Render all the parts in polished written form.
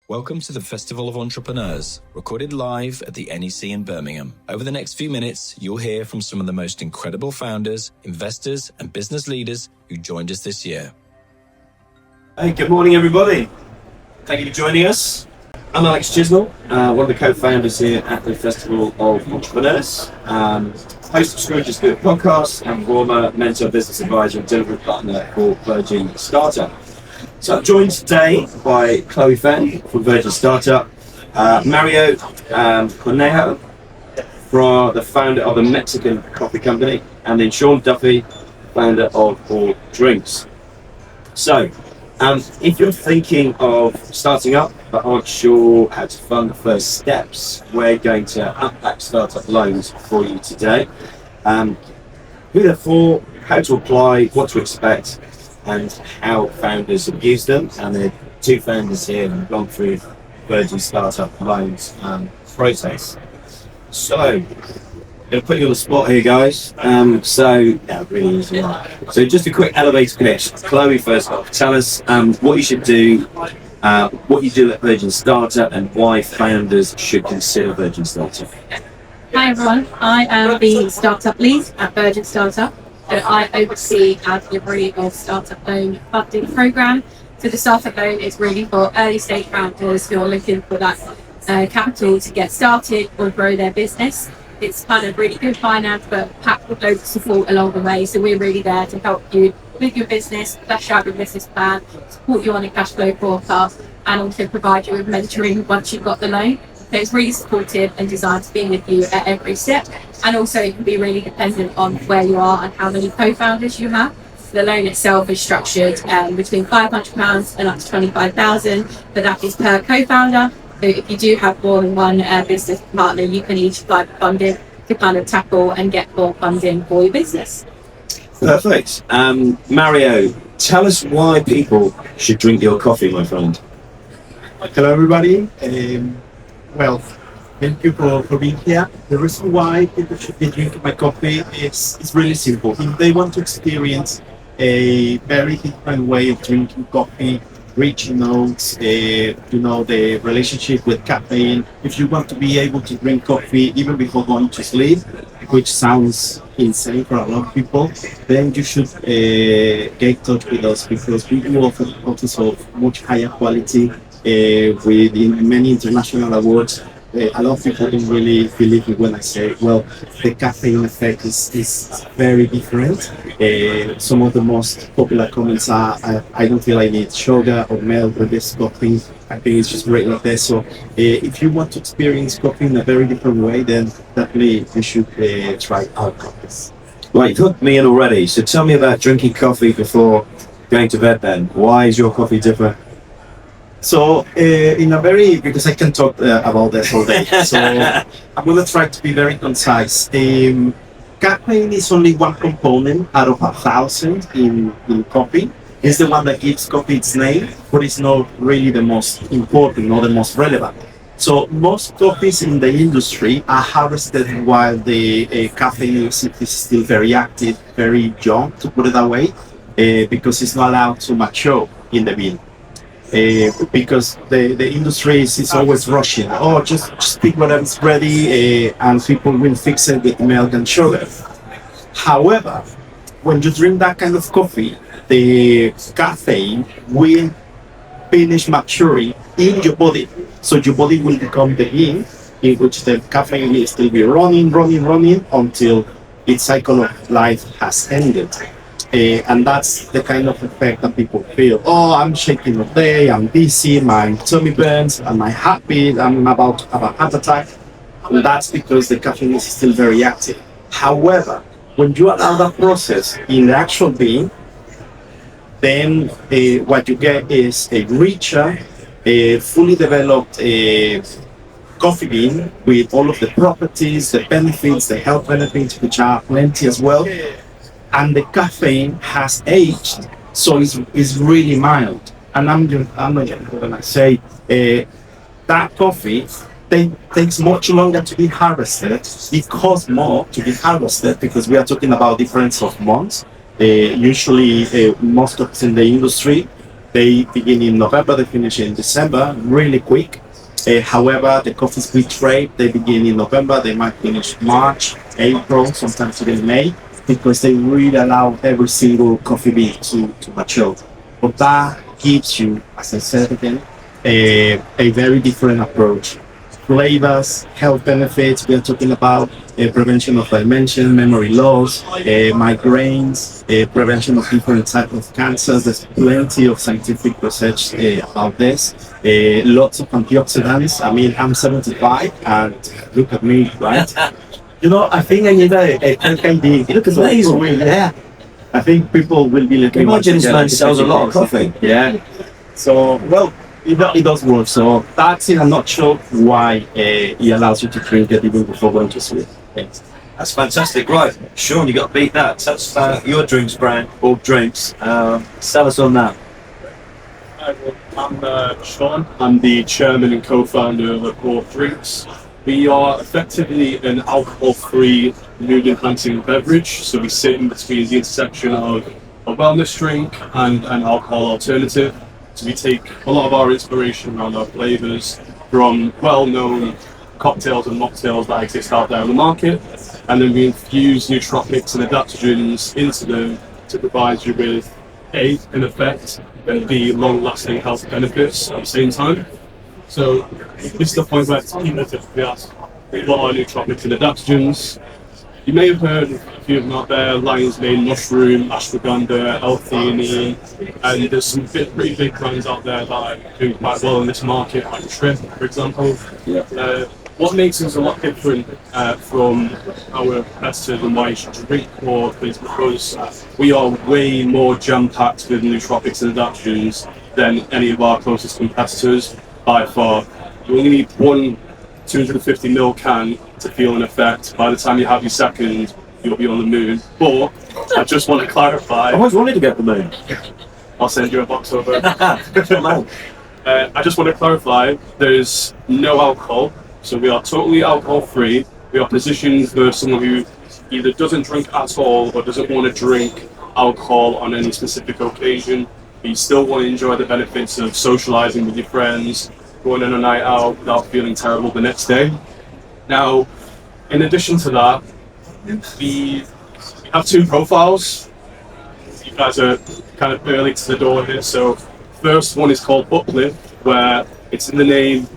Welcome to the Festival of Entrepreneurs, recorded live at the NEC in Birmingham. Over the next few minutes, you'll hear from some of the most incredible founders, investors, and business leaders who joined us this year. Hey, good morning, everybody. Thank you for joining us. I'm Alex Chisnall, one of the co-founders here at the Festival of Entrepreneurs, host of Scrooge's Good podcast, and former mentor, business advisor, and delivery partner for Virgin Startup. So I'm joined today by Feng from Virgin Startup, Mario Cornejo, the founder of a Mexican coffee company, and then Sean Duffy, founder of All Drinks. So, if you're thinking of starting up but aren't sure how to fund the first steps, we're going to unpack startup loans for you today. Who they're for, how to apply, what to expect, and how founders have used them. And the two founders here have gone through Virgin Startup loans process. So, I'm going to put you on the spot here, guys. Really easy. So just a quick elevator pitch. Chloe, first off, tell us what you should do, what you do at Virgin Startup, and why founders should consider Virgin Startup. Hi everyone, I am the startup lead at Virgin Startup. So I oversee our delivery of startup loan funding program. So the startup loan is really for early stage founders who are looking for that capital to get started or grow their business. It's kind of really good finance, but packed with loads of support along the way. So we're really there to help you with your business, flesh out your business plan, support you on a cash flow forecast, and also provide you with mentoring once you've got the loan. So it's really supportive and designed to be with you at every step. And also it can be really dependent on where you are and how many co-founders you have. The loan itself is structured between £500 and up to £25,000, but that is per co-founder. So if you do have more than one business partner, you can each apply for funding to kind of tackle and get more funding for your business. Perfect. Mario, tell us why people should drink your coffee, my friend. Hello, everybody. Thank you for being here. The reason why people should be drinking my coffee is really simple. If they want to experience a very different way of drinking coffee, rich notes, the relationship with caffeine. If you want to be able to drink coffee even before going to sleep, which sounds insane for a lot of people, then you should get in touch with us, because we do offer bottles of much higher quality with many international awards. A lot of people don't really believe me when I say, well, the caffeine effect is very different. Some of the most popular comments are, I don't feel I need sugar or milk with this coffee. I think it's just great like this. So if you want to experience coffee in a very different way, then definitely you should try our coffees. Right, you've hooked me in already. So tell me about drinking coffee before going to bed then. Why is your coffee different? So, because I can talk about this all day, so I'm going to try to be very concise. Caffeine is only one component out of 1,000 in coffee. It's the one that gives coffee its name, but it's not really the most important or the most relevant. So most coffees in the industry are harvested while the caffeine is still very active, very young, to put it that way, because it's not allowed to mature in the bean. Because the industry is always rushing. Oh, just pick whatever's ready, and people will fix it with milk and sugar. However, when you drink that kind of coffee, the caffeine will finish maturing in your body. So your body will become the bean in which the caffeine will still be running until its cycle of life has ended. And that's the kind of effect that people feel. Oh, I'm shaking all day, I'm dizzy, my tummy burns, and my heartbeat, I'm about to have a heart attack. And that's because the caffeine is still very active. However, when you allow that process in the actual bean, then what you get is a richer, fully developed coffee bean with all of the properties, the benefits, the health benefits, which are plenty as well. And the caffeine has aged, so it's really mild. And I'm not going to say that coffee takes much longer to be harvested. It costs more to be harvested because we are talking about difference of months. Usually, most of us in the industry They begin in November, they finish in December, really quick. However, the coffees we trade, they begin in November, they might finish March, April, sometimes even May, because they really allow every single coffee bean to mature. But that gives you, as I said again, a very different approach. Flavors, health benefits, we are talking about prevention of dementia, memory loss, migraines, prevention of different types of cancers. There's plenty of scientific research about this. Lots of antioxidants. I mean, I'm 75 and look at me, right? I think I need a KD. You look amazing. Yeah. I think people will be looking. Imagine this man sells a lot of coffee. Yeah. So, well, it does work. So that's in a nutshell why it allows you to drink it even before going to sleep. Thanks. That's fantastic. Right, Sean, you got to beat that. That's your drinks brand, or drinks. Sell us on that. Hi, well, I'm Sean. I'm the chairman and co-founder of Raw Drinks. We are effectively an alcohol-free mood-enhancing beverage. So we sit in between the intersection of a wellness drink and an alcohol alternative. So we take a lot of our inspiration around our flavors from well-known cocktails and mocktails that exist out there on the market, and then we infuse nootropics and adaptogens into them to provide you with A, an effect, and B, long-lasting health benefits at the same time. So this is the point where people typically ask, what are nootropics and adaptogens? You may have heard of a few of them out there: lion's mane mushroom, ashwagandha, L-theanine, and there's some pretty big brands out there that are doing quite well in this market, like Trip, for example. What makes us a lot different from our competitors and why you should drink more is because we are way more jam-packed with nootropics and adaptogens than any of our closest competitors by far. You only need one 250ml can to feel an effect. By the time you have your second, you'll be on the moon. But I just want to clarify. I always wanted to get the moon. I'll send you a box over. I just want to clarify, there's no alcohol. So we are totally alcohol free. We are positioned for someone who either doesn't drink at all or doesn't want to drink alcohol on any specific occasion. But you still want to enjoy the benefits of socializing with your friends, going on a night out without feeling terrible the next day. Now, in addition to that, we have two profiles. You guys are kind of early to the door here. So first one is called Uplift, where it's in the name.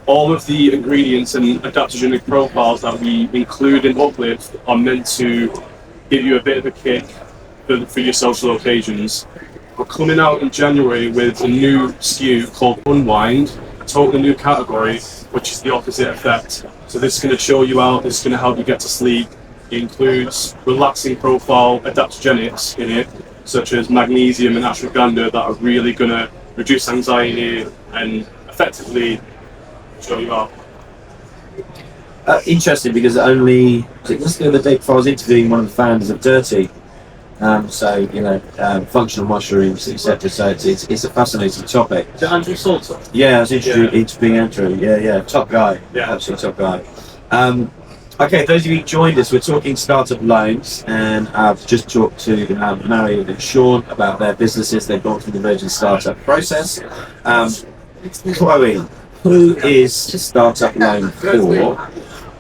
All of the ingredients and adaptogenic profiles that we include in Uplift are meant to give you a bit of a kick for your social occasions. We're coming out in January with a new SKU called Unwind, a totally new category, which is the opposite effect. So this is going to chill you out, this is going to help you get to sleep. It includes relaxing profile adaptogenics in it, such as magnesium and ashwagandha, that are really going to reduce anxiety and effectively show you up. Interesting, because only just the other day before I was interviewing one of the founders of Dirty, functional mushrooms, etc. So it's a fascinating topic. Is it Andrew Salter? Yeah, I was interviewing Andrew. Yeah, top guy. Yeah, absolutely top guy. Okay, those of you who joined us, we're talking startup loans, and I've just talked to Marion and Sean about their businesses they've gone through the Virgin Startup process. Chloe, who is Startup Loan for,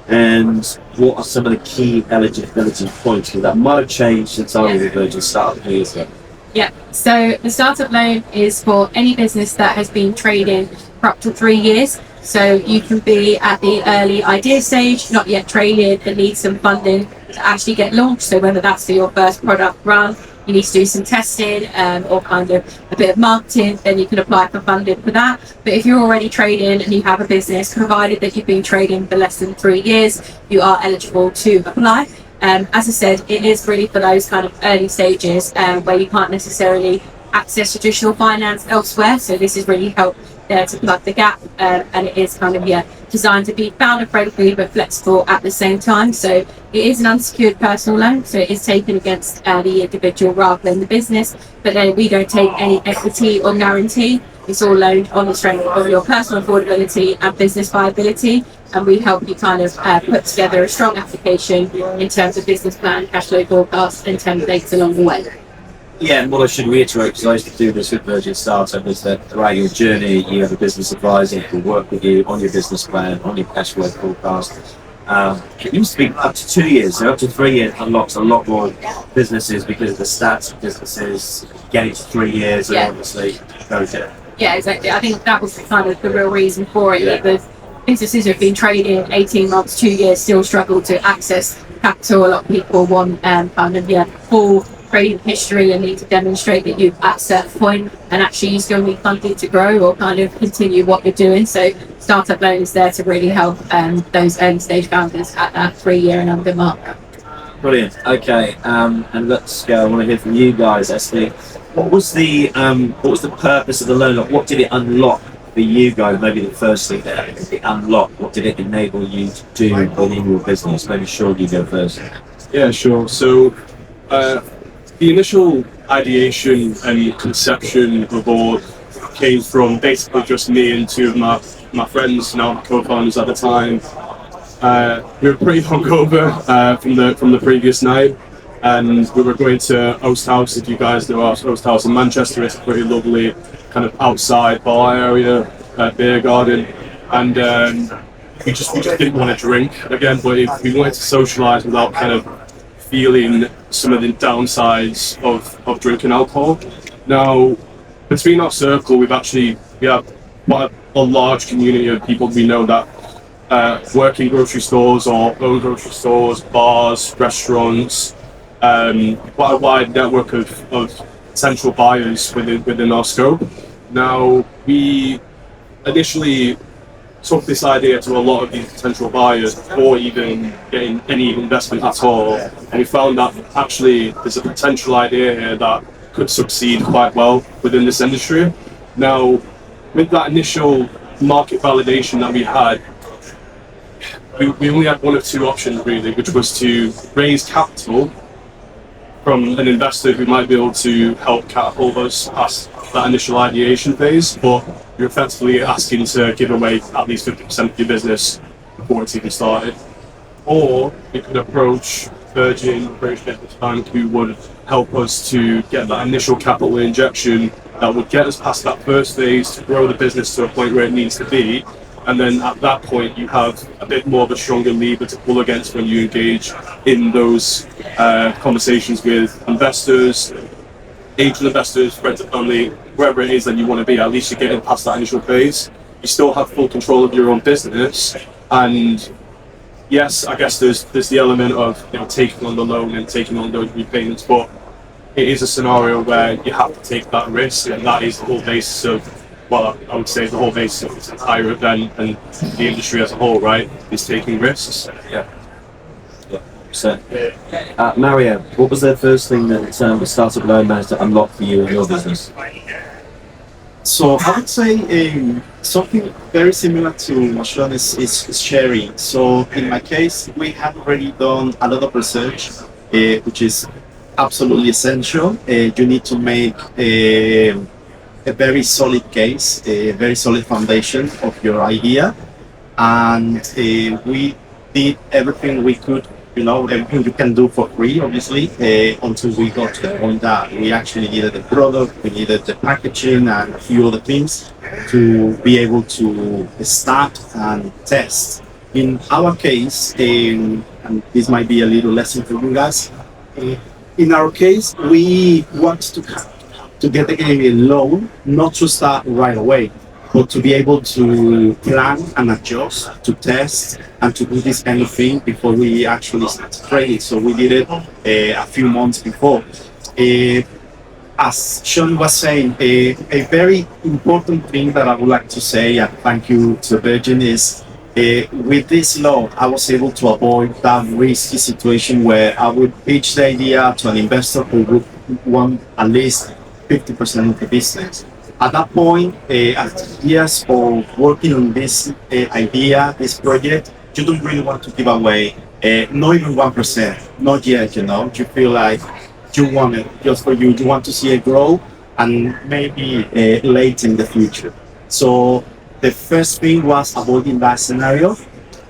and what are some of the key eligibility points? Because that might have changed since I was a Virgin Startup years ago. Yeah, so the startup loan is for any business that has been trading for up to 3 years. So you can be at the early idea stage, not yet traded, but need some funding to actually get launched. So whether that's for your first product run, you need to do some testing or kind of a bit of marketing, then you can apply for funding for that. But if you're already trading and you have a business, provided that you've been trading for less than 3 years, you are eligible to apply. As I said, it is really for those kind of early stages where you can't necessarily access traditional finance elsewhere. So this is really help there to plug the gap, and it is kind of designed to be founder friendly but flexible at the same time. So it is an unsecured personal loan, so it is taken against the individual rather than the business, but then we don't take any equity or guarantee. It's all loaned on the strength of your personal affordability and business viability, and we help you kind of put together a strong application in terms of business plan, cash flow forecast and templates along the way. Yeah, and what I should reiterate, because I used to do this with Virgin Startup, is that throughout your journey, you have a business advisor who will work with you on your business plan, on your cash flow forecast. It used to be up to 2 years, so up to 3 years unlocks a lot more businesses because the stats of businesses getting to 3 years Yeah. are obviously very good. Yeah, exactly. I think that was kind of the real reason for it. Yeah. The businesses who've been trading 18 months, 2 years, still struggle to access capital. A lot of people want kind of full trading history and need to demonstrate that you've at a certain point, and actually you still need funding to grow or kind of continue what you're doing. So startup loan is there to really help those early stage founders at that 3 year and under mark. Brilliant. Okay, and let's go. I want to hear from you guys, Esty. What was the purpose of the loan? Like, what did it unlock for you guys? Maybe the first thing that it unlocked. What did it enable you to do within your business? Maybe Sean, you go first. Yeah, sure. So the initial ideation and conception of board came from basically just me and two of my friends, now my co-founders at the time. We were pretty hungover from the previous night, and we were going to Oast House. If you guys know Oast House in Manchester, it's a pretty lovely kind of outside bar area, beer garden, and we just didn't want to drink again, but if we wanted to socialise without kind of feeling some of the downsides of drinking alcohol. Now, between our circle, we have quite a large community of people we know that work in grocery stores or own grocery stores, bars, restaurants, quite a wide network of potential buyers within our scope. Now, we initially took this idea to a lot of these potential buyers before even getting any investment at all, and we found that actually there's a potential idea here that could succeed quite well within this industry. Now, with that initial market validation that we had, we only had one of two options really, which was to raise capital from an investor who might be able to help catapult us past that initial ideation phase, but you're effectively asking to give away at least 50% of your business before it's even started. Or we could approach Virgin, British Business Bank, who would help us to get that initial capital injection that would get us past that first phase to grow the business to a point where it needs to be. And then at that point, you have a bit more of a stronger lever to pull against when you engage in those conversations with investors, angel investors, friends and family, wherever it is that you want to be. At least you're getting past that initial phase. You still have full control of your own business, and yes, I guess there's the element of taking on the loan and taking on those repayments, but it is a scenario where you have to take that risk, and that is the whole basis of, well, I would say the whole basis of this entire event and the industry as a whole, right, is taking risks. Yeah. So, Mario, what was the first thing that the startup loan managed to unlock for you in your business? So I would say something very similar to what Sean is sharing. So in my case, we have already done a lot of research, which is absolutely essential. You need to make a very solid case, a very solid foundation of your idea, and we did everything we could. Everything you can do for free, obviously, until we got to the point that we actually needed the product, we needed the packaging and a few other things to be able to start and test. In our case, and this might be a little lesson for you guys, in our case, we want to get a loan, not to start right away, but to be able to plan and adjust, to test, and to do this kind of thing before we actually start trading. So we did it a few months before. As Sean was saying, a very important thing that I would like to say, and thank you to Virgin, is with this loan, I was able to avoid that risky situation where I would pitch the idea to an investor who would want at least 50% of the business. At that point, after years of working on this idea, this project, you don't really want to give away not even 1%, not yet, you feel like you want it just for you. You want to see it grow and maybe late in the future. So the first thing was avoiding that scenario.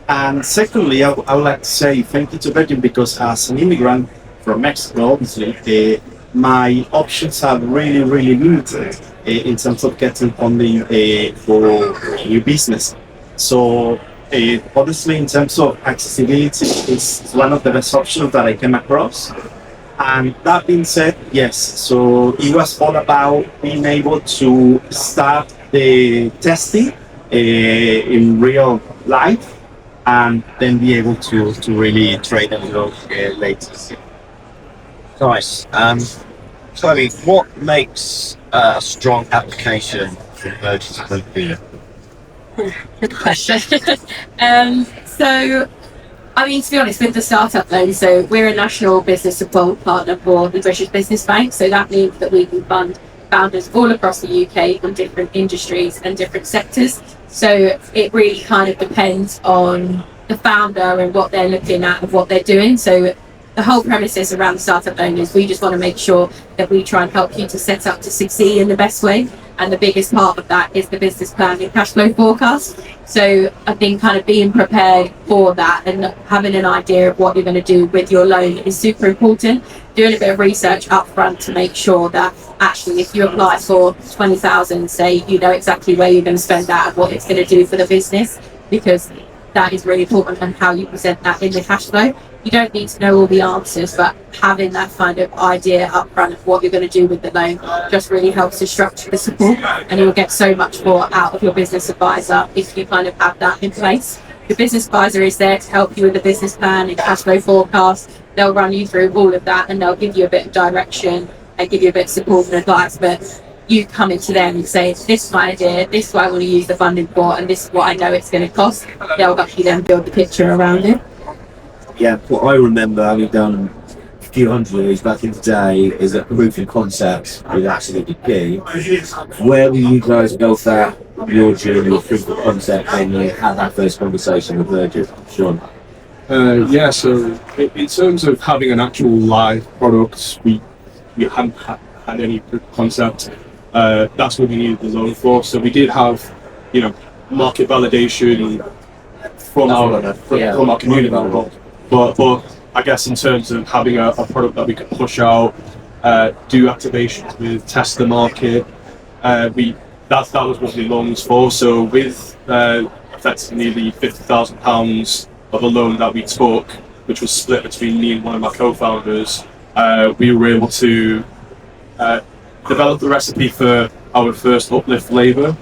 And secondly, I would like to say thank you to Virgin, because as an immigrant from Mexico, obviously, my options are really, really limited in terms of getting funding for new business. So honestly, in terms of accessibility, it's one of the best options that I came across. And that being said, yes, so it was all about being able to start the testing in real life and then be able to really trade and go later. Nice. So, I mean, what makes a strong application for emergency moving? Good question. So, I mean, to be honest, with the startup loan, so we're a national business support partner for the British Business Bank. So that means that we can fund founders all across the UK in different industries and different sectors. So it really kind of depends on the founder and what they're looking at and what they're doing. So the whole premises around the startup loan is we just want to make sure that we try and help you to set up to succeed in the best way. And the biggest part of that is the business plan and cash flow forecast. So I think kind of being prepared for that and having an idea of what you're going to do with your loan is super important. Doing a bit of research up front to make sure that actually if you apply for 20,000, say, you know exactly where you're going to spend that and what it's going to do for the business, because that is really important and how you present that in the cash flow. You don't need to know all the answers, but having that kind of idea up front of what you're going to do with the loan just really helps to structure the support, and you'll get so much more out of your business advisor if you kind of have that in place. The business advisor is there to help you with the business plan and cash flow forecast. They'll run you through all of that and they'll give you a bit of direction and give you a bit of support and advice, but you come into them and say, this is my idea, this is what I want to use the funding for, and this is what I know it's going to cost. They'll help you then build the picture around it. Yeah, what I remember having done a few hundred of these back in the day is that proof of concept is absolutely key. Where will you guys go for your journey of proof of concept when you had that first conversation with Virgin, Sean? Yeah, so in terms of having an actual live product, we hadn't had any proof of concept. That's what we needed the loan for. So we did have, market validation from our community. But I guess in terms of having a product that we could push out, do activations with, test the market, that was what we longed for. So with effectively nearly £50,000 of a loan that we took, which was split between me and one of my co-founders, we were able to develop the recipe for our first uplift flavour,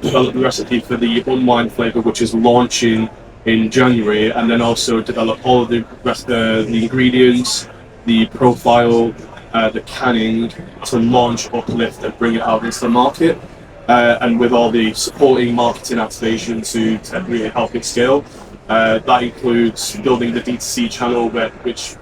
develop the recipe for the unwind flavour, which is launching in January, and then also develop all of the rest of the ingredients, the profile, the canning to launch Uplift and bring it out into the market, and with all the supporting marketing activation to really help it scale. That includes building the D2C channel, which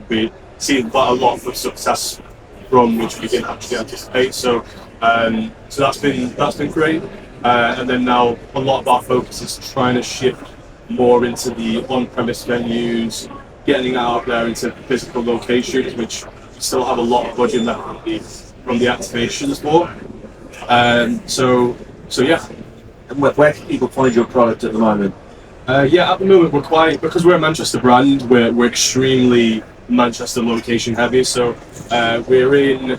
we see quite a lot of success from, which we didn't actually anticipate. So that's been great. And then now a lot of our focus is trying to shift more into the on-premise venues, getting out there into physical locations, which we still have a lot of budget left from the activations for. So yeah. And where can people find your product at the moment? At the moment because we're a Manchester brand, we're extremely Manchester location heavy. So we're in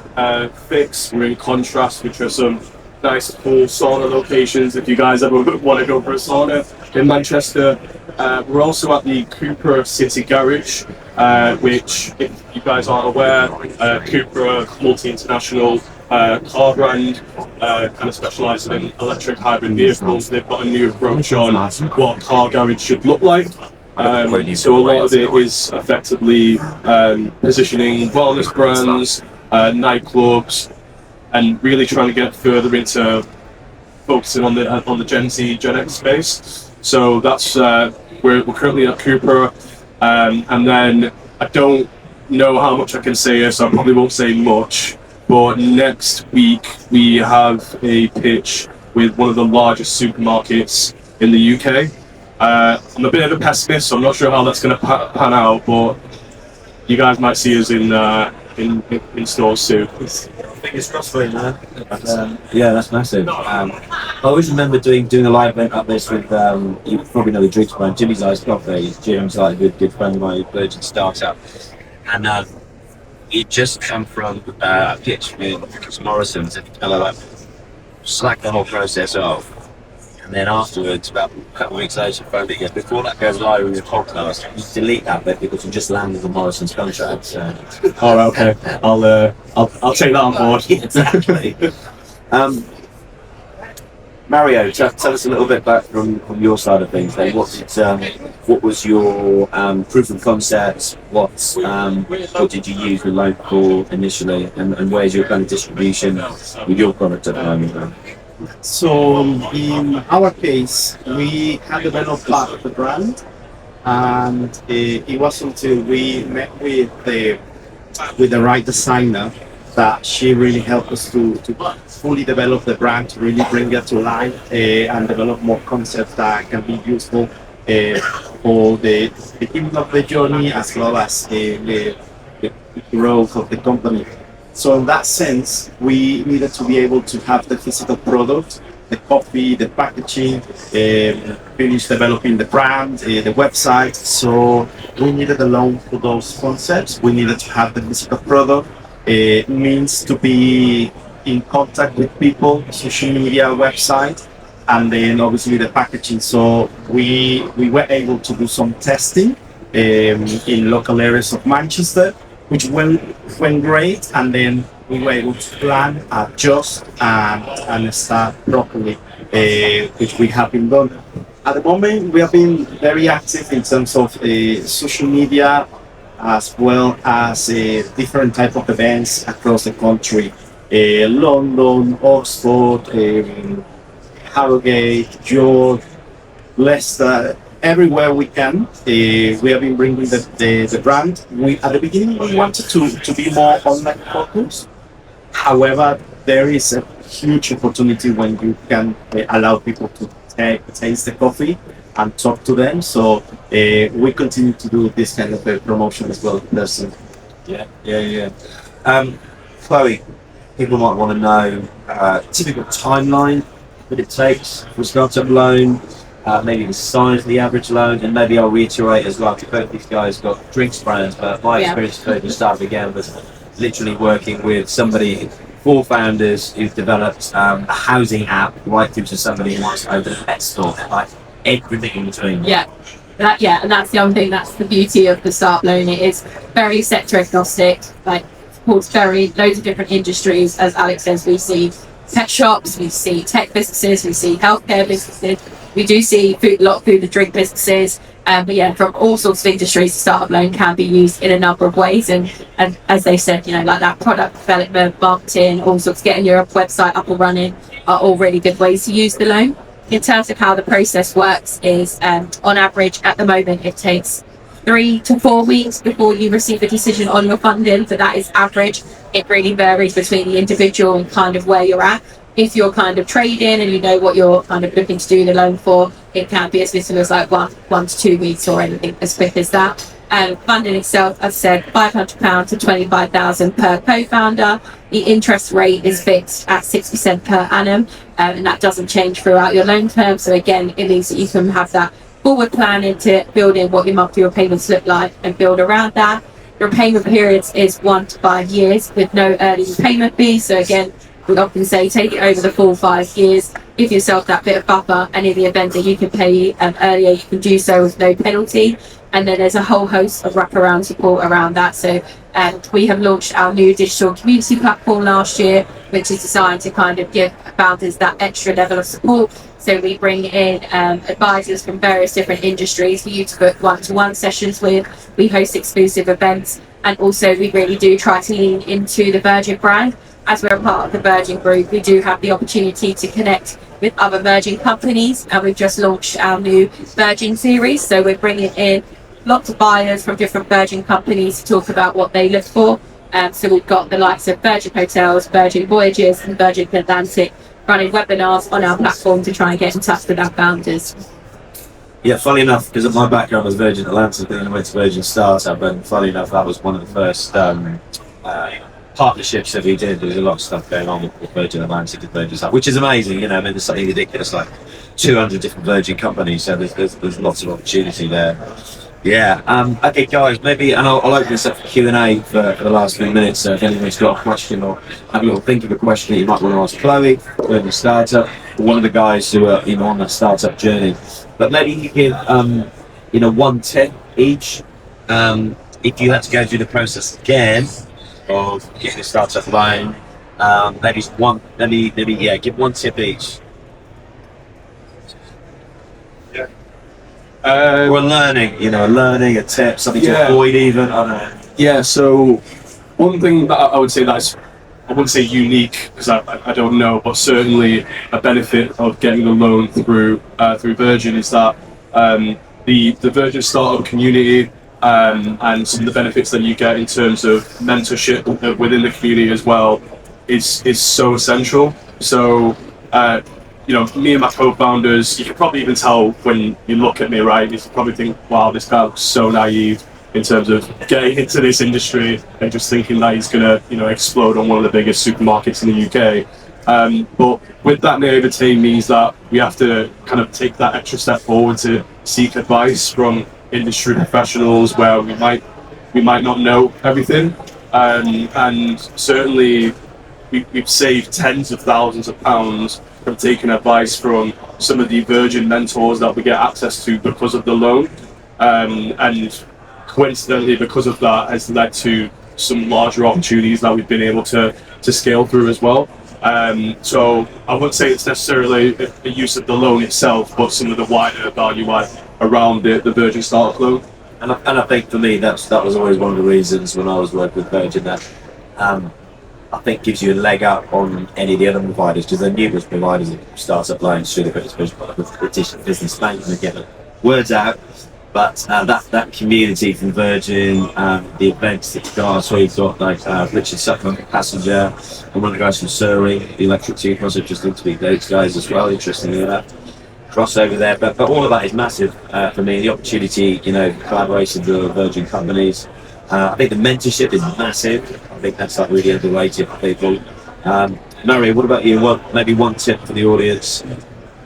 Fix, we're in Contrast, which are some nice cool sauna locations if you guys ever want to go for a sauna in Manchester. We're also at the Cupra City Garage, which, if you guys aren't aware, Cupra, multi-international car brand, kind of specialising in electric hybrid vehicles. They've got a new approach on what a car garage should look like. So a lot of it is effectively positioning wellness brands, nightclubs, and really trying to get further into focusing on the Gen Z, Gen X space. So that's we're currently at Cooper, and then I don't know how much I can say here, so I probably won't say much. But next week we have a pitch with one of the largest supermarkets in the UK. I'm a bit of a pessimist, so I'm not sure how that's going to pan out, but you guys might see us in stores soon. Fingers crossed for you, man. Yeah, that's massive. I always remember doing a live event like this with, you probably know the drinks brand, Jimmy's Iced Coffee. Jim's like a good friend of mine, Virgin startup. And You just come from a pitch with Morrison to develop, slack the whole process off. And then afterwards, about a couple of weeks later, phone again. Before that goes live with your podcast, you delete that bit because you just landed on Morrison's contract. So. Oh, okay. I'll take that on board. Exactly. Mario, tell us a little bit back from your side of things. Then, what was your proof of concept? What did you use the loan for initially, and where's your kind of distribution with your product at the moment? So in our case, we had developed part of the brand, and it wasn't until we met with the right designer that she really helped us to fully develop the brand, to really bring it to life and develop more concepts that can be useful for the beginning of the journey as well as the growth of the company. So in that sense, we needed to be able to have the physical product, the coffee, the packaging, finish developing the brand, the website. So we needed a loan for those concepts. We needed to have the physical product. Means to be in contact with people, social media, website, and then obviously the packaging. So we were able to do some testing in local areas of Manchester, which went great, and then we were able to plan, adjust, and start properly, which we have been done. At the moment, we have been very active in terms of social media, as well as different type of events across the country. London, Oxford, Harrogate, York, Leicester, everywhere we can. We have been bringing the brand. At the beginning we wanted to be more online focused. However, there is a huge opportunity when you can allow people to taste the coffee and talk to them. So we continue to do this kind of promotion as well. Yeah. Chloe, people might want to know typical timeline that it takes for a startup loan, maybe the size of the average loan, and maybe I'll reiterate as well, because both these guys got drinks brands, but my experience with the start again was literally working with somebody, 4 founders who've developed a housing app right through to somebody who wants to open a pet store, like everything in between. And that's the other thing, that's the beauty of the start loan. It is very sector agnostic, like supports loads of different industries. As Alex says, we see pet shops, we see tech businesses, we see healthcare businesses, we do see a lot of food and drink businesses, but from all sorts of industries, the startup loan can be used in a number of ways, and as they said, like that product development, marketing, all sorts, getting your website up and running are all really good ways to use the loan. In terms of how the process works is, on average at the moment it takes 3 to 4 weeks before you receive a decision on your funding, but that is average. It really varies between the individual and kind of where you're at. If you're kind of trading and you know what you're kind of looking to do the loan for, it can be as little as like 1 to 2 weeks or anything as quick as that. Funding itself, as I said, £500 to £25,000 per co-founder. The interest rate is fixed at 6% per annum, and that doesn't change throughout your loan term. So again, it means that you can have that forward plan into building what your monthly repayments look like and build around that. The repayment periods is 1 to 5 years with no early repayment fees. So again, we often say take it over the full 5 years, give yourself that bit of buffer, and in the event that you can pay earlier, you can do so with no penalty. And then there's a whole host of wraparound support around that. So we have launched our new digital community platform last year, which is designed to kind of give founders that extra level of support. So we bring in advisors from various different industries for you to book one-to-one sessions with. We host exclusive events, and also we really do try to lean into the Virgin brand. As we're a part of the Virgin Group, we do have the opportunity to connect with other Virgin companies, and we've just launched our new Virgin series. So we're bringing in lots of buyers from different Virgin companies to talk about what they look for. So we've got the likes of Virgin Hotels, Virgin Voyages, and Virgin Atlantic running webinars on our platform to try and get in touch with our founders. Yeah, funny enough, because of my background was Virgin Atlantic, then I went to Virgin Startup, and funny enough, that was one of the first partnerships that we did. There was a lot of stuff going on with Virgin Atlantic and Virgin Startup, which is amazing. I mean, there's something ridiculous, like 200 different Virgin companies, so there's lots of opportunity there. Yeah. Okay, guys. Maybe, and I'll open this up for Q&A for the last few minutes. So if anybody's got a question or have a little think of a question that you might want to ask Chloe, who the startup, or one of the guys who are on the startup journey. But maybe you give one tip each. If you had to go through the process again of getting a startup loan, give one tip each. Or a learning, a tip, something to avoid even, I don't know. Yeah, so one thing that I would say I wouldn't say unique, because I don't know, but certainly a benefit of getting a loan through Virgin is that the Virgin startup community and some of the benefits that you get in terms of mentorship within the community as well is so essential. So me and my co-founders, you can probably even tell when you look at me, right? You probably think, wow, this guy looks so naive in terms of getting into this industry and just thinking that he's gonna, explode on one of the biggest supermarkets in the UK. But with that naivety means that we have to kind of take that extra step forward to seek advice from industry professionals where we might not know everything. And certainly we've saved tens of thousands of pounds from taking advice from some of the Virgin mentors that we get access to because of the loan, and coincidentally because of that has led to some larger opportunities that we've been able to scale through as well. So I wouldn't say it's necessarily the use of the loan itself, but some of the wider value add around the Virgin Startup loan. And I think for me that was always one of the reasons when I was working with Virgin that I think gives you a leg up on any of the other providers, because there are numerous providers of startup loans through the British Business Bank to get the words out. But that community from Virgin, the events that you got, so you've got like Richard Sutton, Passenger, and one of the guys from Surrey, the electric toothbrush, just interviewed those guys as well, interestingly enough. Crossover there, but all of that is massive for me. The opportunity, collaboration with the Virgin companies. I think the mentorship is massive. I think that's like really underrated for people. Murray, what about you? Maybe one tip for the audience?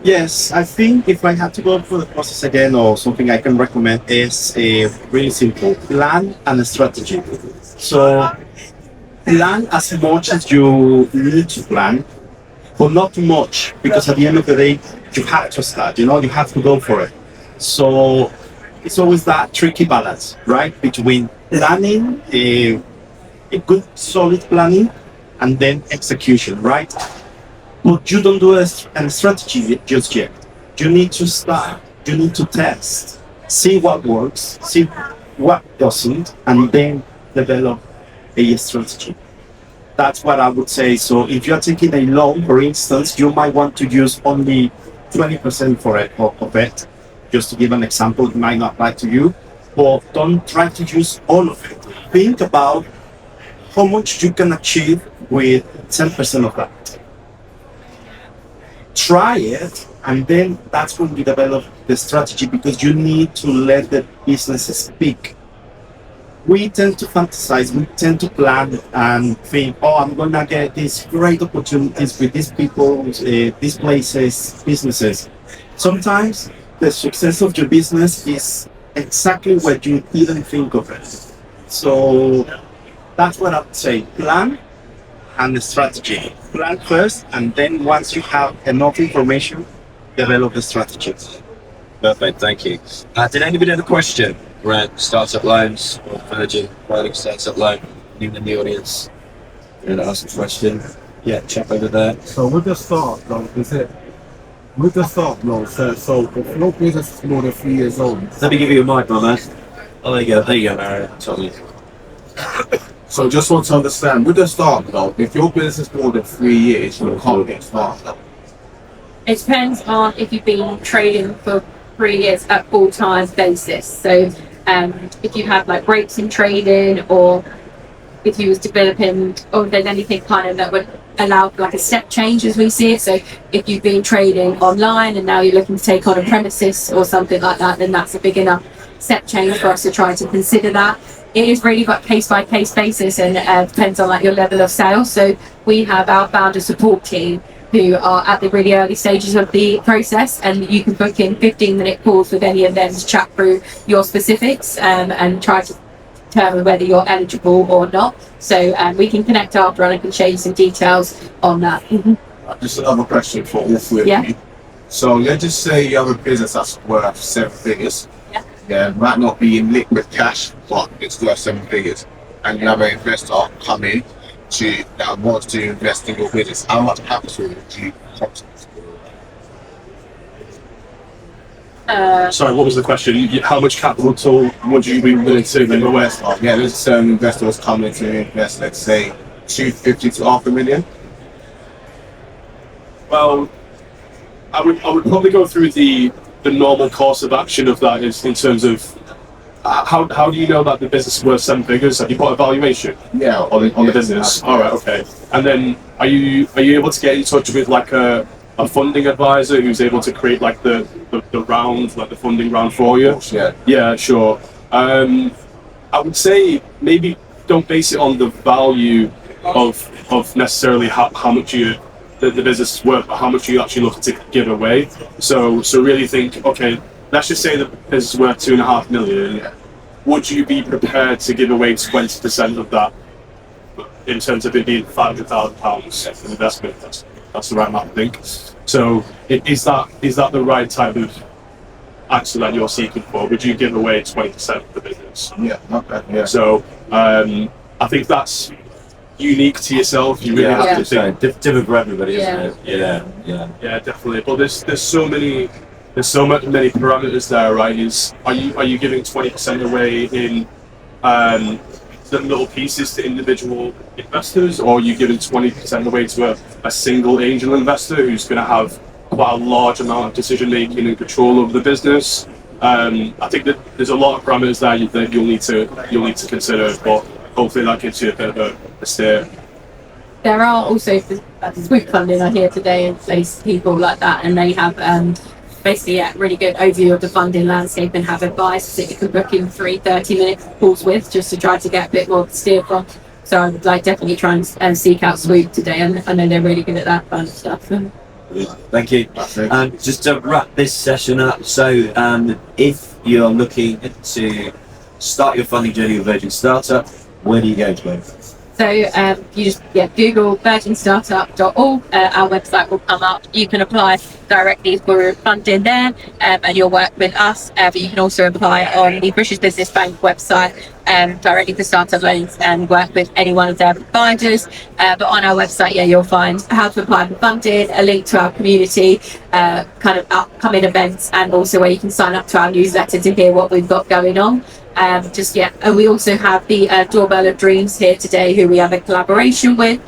Yes, I think if I had to go through the process again, or something I can recommend is really simple: plan and a strategy. So plan as much as you need to plan, but not too much, because at the end of the day, you have to start. You have to go for it. So it's always that tricky balance, right, between planning, a good solid planning, and then execution, right? But you don't do a strategy just yet. You need to start. You need to test, see what works, see what doesn't, and then develop a strategy. That's what I would say. So if you're taking a loan, for instance, you might want to use only 20% of it. Just to give an example, it might not apply to you, but don't try to use all of it. Think about how much you can achieve with 10% of that. Try it, and then that's when you develop the strategy, because you need to let the business speak. We tend to fantasize, we tend to plan and think, I'm gonna get these great opportunities with these people, these places, businesses. Sometimes the success of your business is exactly what you didn't think of it. So that's what I would say: plan and the strategy. Plan first, and then once you have enough information, develop the strategy. Perfect, thank you. Did anybody have a question around startup loans or Virgin providing startup loan? Anyone in the audience? You want to ask a question? Yeah, check over there. So with the startup loan, with the startup loan, so if your business is more than 3 years old. Let me give you a mic, my man. Oh, there you go, Mary. Tommy. So just want to understand, with the startup loan, if your business is more than 3 years, you can't get started. It depends on if you've been trading for 3 years at full-time basis. So if you have like breaks in trading, or if you was developing, or if there's anything kind of that would allow like a step change as we see it. So if you've been trading online and now you're looking to take on a premises or something like that, then that's a big enough step change for us to try to consider that. It is really got case by case basis, and depends on like your level of sales. So we have our founder support team who are at the really early stages of the process, and you can book in 15-minute calls with any of them to chat through your specifics and try to determine whether you're eligible or not. So we can connect after and I can show you some details on that. Just another question for all three Yeah. of you. So let's just say you have a business that's worth 7 figures. Yeah. Yeah, it might not be in liquid cash, but it's worth 7 figures. And you have an investor come in that wants to invest in your business. How much capital do you contact? Sorry, what was the question? How much capital would you be willing to invest? Yeah, there's certain investors coming to invest, let's say, 250 to half a million. Well, I would probably go through the normal course of action of that is in terms of how do you know that the business is worth 7 figures? Have you put a valuation? Yeah, on the business. All right, okay. And then are you able to get in touch with like a funding advisor who's able to create like the round, like the funding round for you? Yeah. Yeah, sure. I would say maybe don't base it on the value of necessarily how much the business is worth, but how much you actually look to give away. So really think, okay, let's just say the business is worth 2.5 million. Yeah. Would you be prepared to give away 20% of that in terms of it being £500,000 investment? That's the right amount, I think. So is that the right type of answer that you're seeking for? Would you give away 20% of the business? Yeah, not bad. Yeah. So I think that's unique to yourself. You really have to think. Different for everybody, Yeah. isn't it? Yeah. Yeah, definitely. But there's so many parameters there, right? Are you giving 20% away in the little pieces to individual investors, or are you giving 20% away to a single angel investor who's going to have quite a large amount of decision making and control over the business? I think that there's a lot of parameters there that you'll need to consider, but hopefully that gives you a bit of a steer. There are also swoop funding I hear today and place people like that, and they have basically a really good overview of the funding landscape and have advice that you can book in 3 30-minute calls with, just to try to get a bit more steer from. So I would definitely try and seek out Swoop today, and I know they're really good at that kind of stuff. Thank you. Just to wrap this session up, so if you're looking to start your funding journey with Virgin Startup, where do you go to? So you just Google virginstartup.org, our website will come up. You can apply directly for funding there, and you'll work with us, but you can also apply on the British Business Bank website directly for startup loans and work with any one of their providers. But on our website, you'll find how to apply for funding, a link to our community, kind of upcoming events, and also where you can sign up to our newsletter to hear what we've got going on. And we also have the Doorbell of Dreams here today, who we have a collaboration with.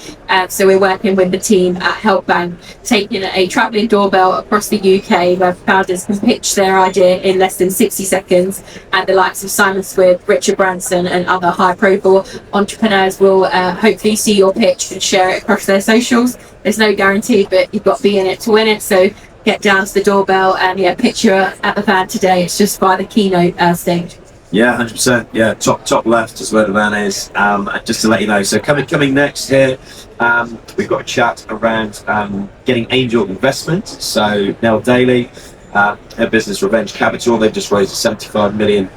So we're working with the team at Helpbank, taking a travelling doorbell across the UK where founders can pitch their idea in less than 60 seconds, and the likes of Simon Squibb, Richard Branson and other high-profile entrepreneurs will hopefully see your pitch and share it across their socials. There's no guarantee, but you've got to be in it to win it. So get down to the doorbell and pitch your at the van today. It's just by the keynote stage. Yeah, 100%. Yeah, top left is where the van is. Just to let you know, so coming next here, we've got a chat around getting angel investment. So Nell Daly, her business Revenge Capital, they've just raised a 75 million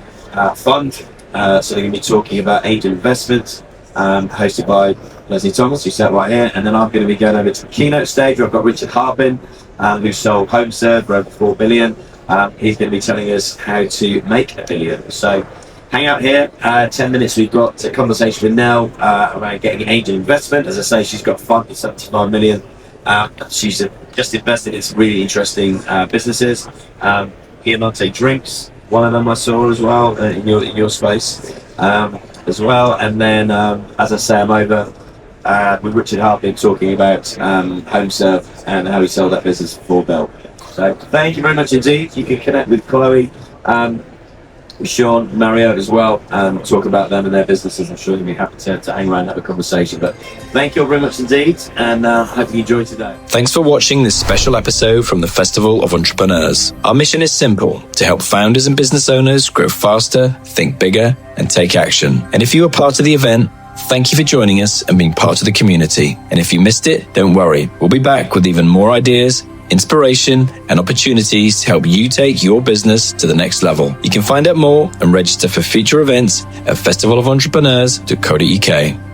fund. So they're going to be talking about angel investment, hosted by Leslie Thomas, who sat right here. And then I'm going to be going over to the keynote stage where I've got Richard Harbin, who sold HomeServe for over 4 billion. He's going to be telling us how to make $1 billion. So hang out here, 10 minutes we've got a conversation with Nell around getting angel investment. As I say, she's got a fund of 75 million. She's just invested in some really interesting businesses. Piamonte Drinks, one of them I saw as well in your space as well. And then, as I say, I'm over with Richard Harbin talking about HomeServe and how he sold that business for $4 billion. So thank you very much indeed. You can connect with Chloe, Sean, Mario as well, and talk about them and their businesses. I'm sure you'll be happy to hang around and have a conversation. But thank you all very much indeed, and hope you enjoyed today. Thanks for watching this special episode from the Festival of Entrepreneurs. Our mission is simple: to help founders and business owners grow faster, think bigger, and take action. And if you are part of the event, Thank you for joining us and being part of the community. And if you missed it, don't worry. We'll be back with even more ideas, inspiration, and opportunities to help you take your business to the next level. You can find out more and register for future events at festivalofentrepreneurs.co.uk.